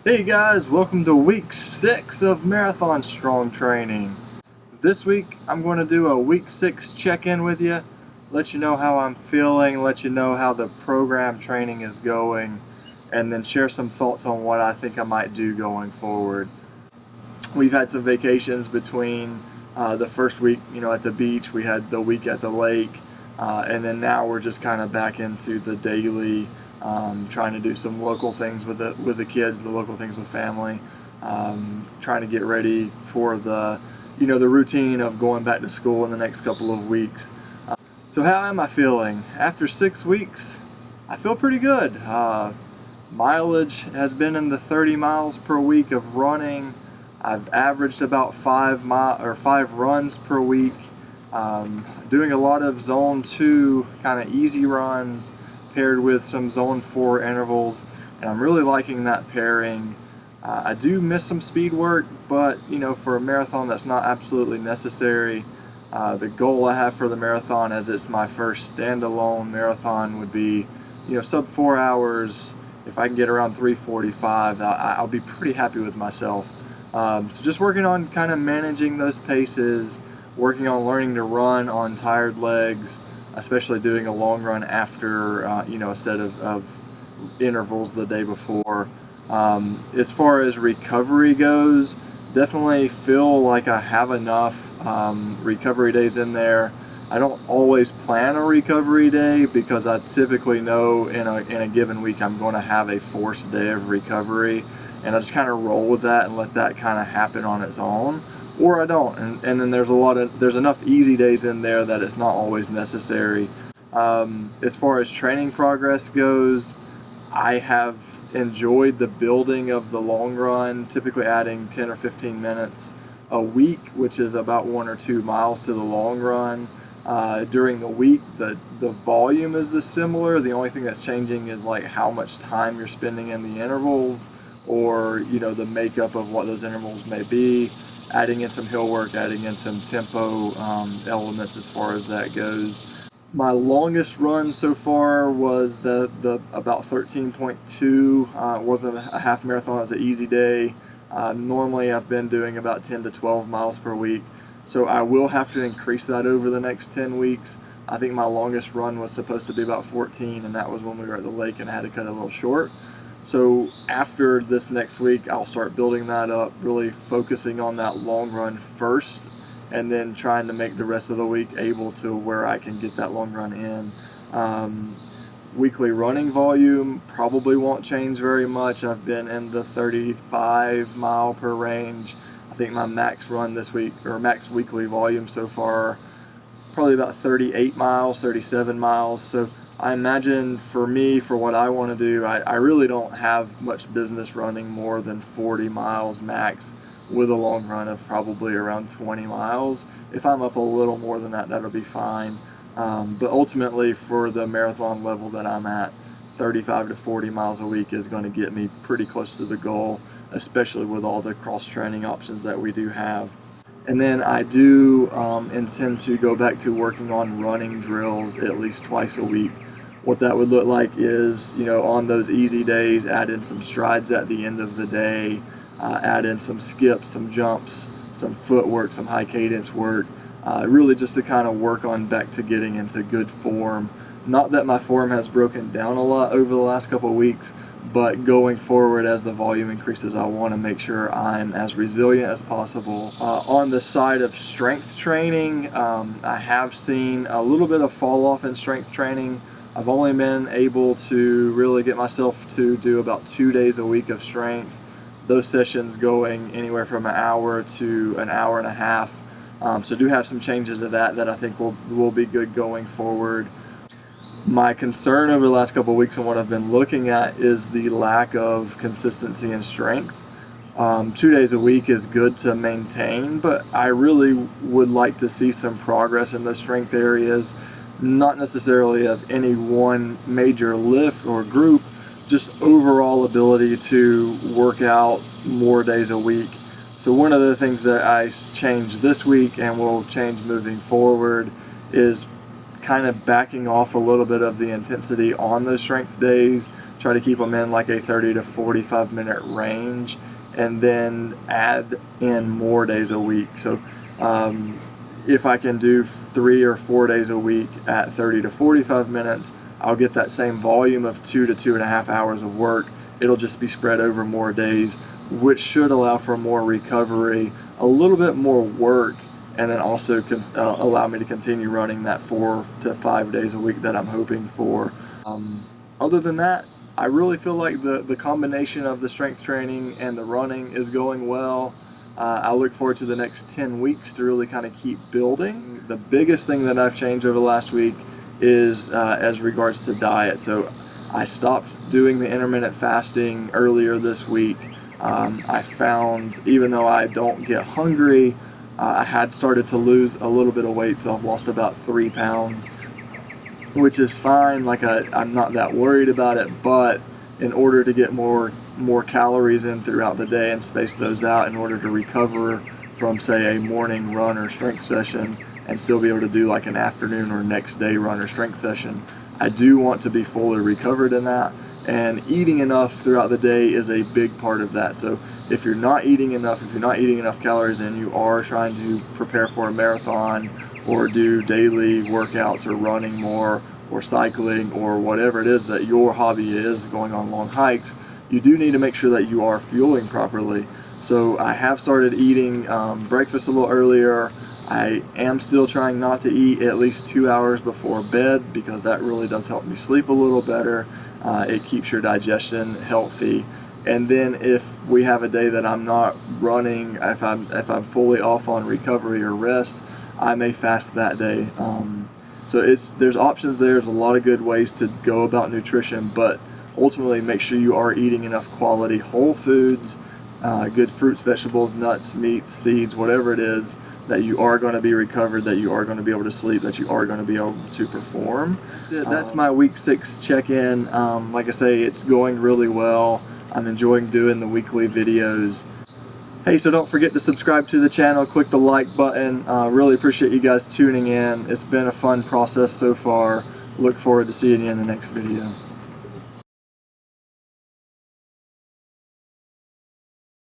Hey guys, welcome to week 6 of Marathon Strong Training. This week I'm going to do a week 6 check-in with you, let you know how I'm feeling, let you know how the program training is going, and then share some thoughts on what I think I might do going forward. We've had some vacations between the first week, at the beach. We had the week at the lake, and then now we're just kind of back into the daily, trying to do some local things with the kids, the local things with family, trying to get ready for the routine of going back to school in the next couple of weeks. So how am I feeling? After 6 weeks, I feel pretty good. Mileage has been in the 30 miles per week of running. I've averaged about 5 runs per week. Doing a lot of zone 2 kind of easy runs paired with some zone 4 intervals, and I'm really liking that pairing. I do miss some speed work, but for a marathon that's not absolutely necessary. The goal I have for the marathon, as it's my first standalone marathon, would be sub 4 hours. If I can get around 3:45, I'll be pretty happy with myself. So just working on kind of managing those paces, working on learning to run on tired legs, especially doing a long run after a set of intervals the day before. As far as recovery goes, definitely feel like I have enough recovery days in there. I don't always plan a recovery day because I typically know in a given week I'm going to have a forced day of recovery, and I just kind of roll with that and let that kind of happen on its own, or I don't. And then there's enough easy days in there that it's not always necessary. As far as training progress goes, I have enjoyed the building of the long run, typically adding 10 or 15 minutes a week, which is about 1 or 2 miles to the long run. During the week, the volume is similar. The only thing that's changing is like how much time you're spending in the intervals, or the makeup of what those intervals may be. Adding in some hill work, adding in some tempo elements as far as that goes. My longest run so far was the about 13.2. It wasn't a half marathon; it was an easy day. Normally, I've been doing about 10 to 12 miles per week. So I will have to increase that over the next 10 weeks. I think my longest run was supposed to be about 14, and that was when we were at the lake and I had to cut it a little short. So after this next week, I'll start building that up, really focusing on that long run first, and then trying to make the rest of the week able to where I can get that long run in. Weekly running volume probably won't change very much. I've been in the 35 mile per range. I think my max run this week, or max weekly volume so far, probably about 38 miles, 37 miles. So I imagine for me, for what I want to do, I really don't have much business running more than 40 miles max, with a long run of probably around 20 miles. If I'm up a little more than that, that'll be fine. But ultimately, for the marathon level that I'm at, 35 to 40 miles a week is going to get me pretty close to the goal, especially with all the cross-training options that we do have. And then I do intend to go back to working on running drills at least twice a week. What that would look like is, on those easy days, add in some strides at the end of the day, add in some skips, some jumps, some footwork, some high cadence work, really just to kind of work on back to getting into good form. Not that my form has broken down a lot over the last couple of weeks, but going forward as the volume increases, I want to make sure I'm as resilient as possible. On the side of strength training, I have seen a little bit of fall off in strength training. I've only been able to really get myself to do about 2 days a week of strength. Those sessions going anywhere from an hour to an hour and a half. So do have some changes to that I think will be good going forward. My concern over the last couple of weeks and what I've been looking at is the lack of consistency and strength. 2 days a week is good to maintain, but I really would like to see some progress in those strength areas. Not necessarily of any one major lift or group, just overall ability to work out more days a week. So one of the things that I changed this week and will change moving forward is kind of backing off a little bit of the intensity on those strength days, try to keep them in like a 30 to 45 minute range, and then add in more days a week. So if I can do 3 or 4 days a week at 30 to 45 minutes, I'll get that same volume of 2 to 2.5 hours of work. It'll just be spread over more days, which should allow for more recovery, a little bit more work, and then also allow me to continue running that 4 to 5 days a week that I'm hoping for. Other than that, I really feel like the combination of the strength training and the running is going well. I look forward to the next 10 weeks to really kind of keep building. The biggest thing that I've changed over the last week is as regards to diet. So I stopped doing the intermittent fasting earlier this week. I found, even though I don't get hungry, I had started to lose a little bit of weight, so I've lost about 3 pounds, which is fine. Like I'm not that worried about it, but in order to get more calories in throughout the day and space those out in order to recover from, say, a morning run or strength session and still be able to do like an afternoon or next day run or strength session, I do want to be fully recovered in that. And eating enough throughout the day is a big part of that. So if you're not eating enough, calories and you are trying to prepare for a marathon or do daily workouts or running more or cycling or whatever it is that your hobby is, going on long hikes, you do need to make sure that you are fueling properly. So I have started eating breakfast a little earlier. I am still trying not to eat at least 2 hours before bed, because that really does help me sleep a little better. It keeps your digestion healthy. And then if we have a day that I'm not running, if I'm fully off on recovery or rest, I may fast that day. So there's options there. There's a lot of good ways to go about nutrition, but ultimately make sure you are eating enough quality whole foods, good fruits, vegetables, nuts, meats, seeds, whatever it is, that you are going to be recovered, that you are going to be able to sleep, that you are going to be able to perform. That's it. That's my week 6 check-in. Like I say, it's going really well. I'm enjoying doing the weekly videos. Hey, so don't forget to subscribe to the channel, click the like button. Really appreciate you guys tuning in. It's been a fun process so far. Look forward to seeing you in the next video.